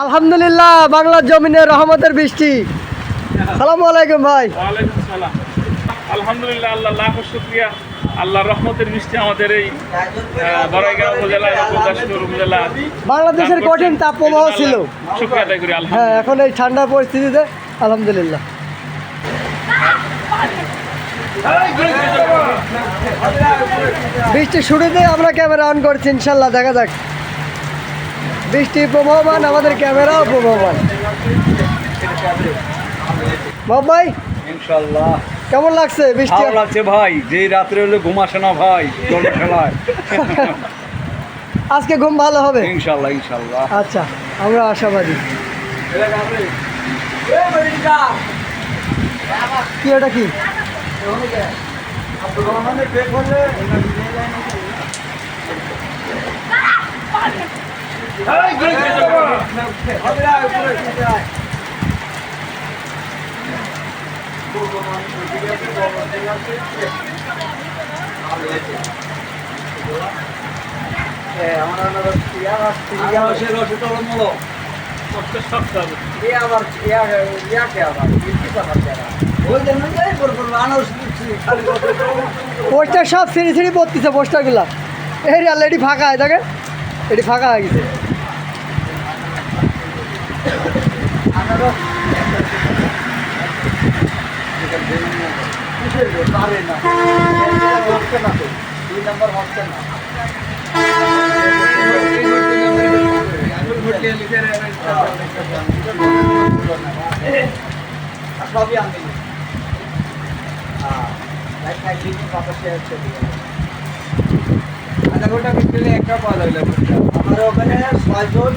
আলহামদুলিল্লাহ, বাংলার জমিনে রহমতের বৃষ্টি। সালামু আলাইকুম ভাই। ওয়ালাইকুম সালাম। আলহামদুলিল্লাহ, আল্লাহ লাখ শুকরিয়া। আল্লাহর রহমতের বৃষ্টি আমাদের এই বড়াইগাঁও উপজেলা গুরদাসপুর উপজেলা বাংলাদেশের কঠিন তাপপ্রবাহ ছিল, শুকরিয়া আদায় করি। হ্যাঁ, এখন এই ঠান্ডা পরিস্থিতিতে আলহামদুলিল্লাহ। বৃষ্টি শুরুতে আমরা ক্যামেরা অন করছি, ইনশাল্লাহ দেখা যাক। বৃষ্টি প্রবাহমান, আমাদের ক্যামেরাও প্রবাহমান। ভাই ইনশাআল্লাহ কেমন লাগছে বৃষ্টি? ভালো লাগছে ভাই, যেই রাত্রে হলে ঘুম আসে না ভাই, জল খেলায়। আজকে ঘুম ভালো হবে ইনশাআল্লাহ ইনশাআল্লাহ। আচ্ছা, আমরা আশাবাদী। কি এটা কি? পোস্টার সব সিঁড়ি সিঁড়ি পড়তেছে, পোস্টারগুলা এই অলরেডি ফাঁকা হয়ে থাকে, এটি ফাঁকা হয়ে গেছে। সবই আমি আধা ঘন্টা বিকেলে একটা পাওয়া যাবে। আমার ওখানে 6 জন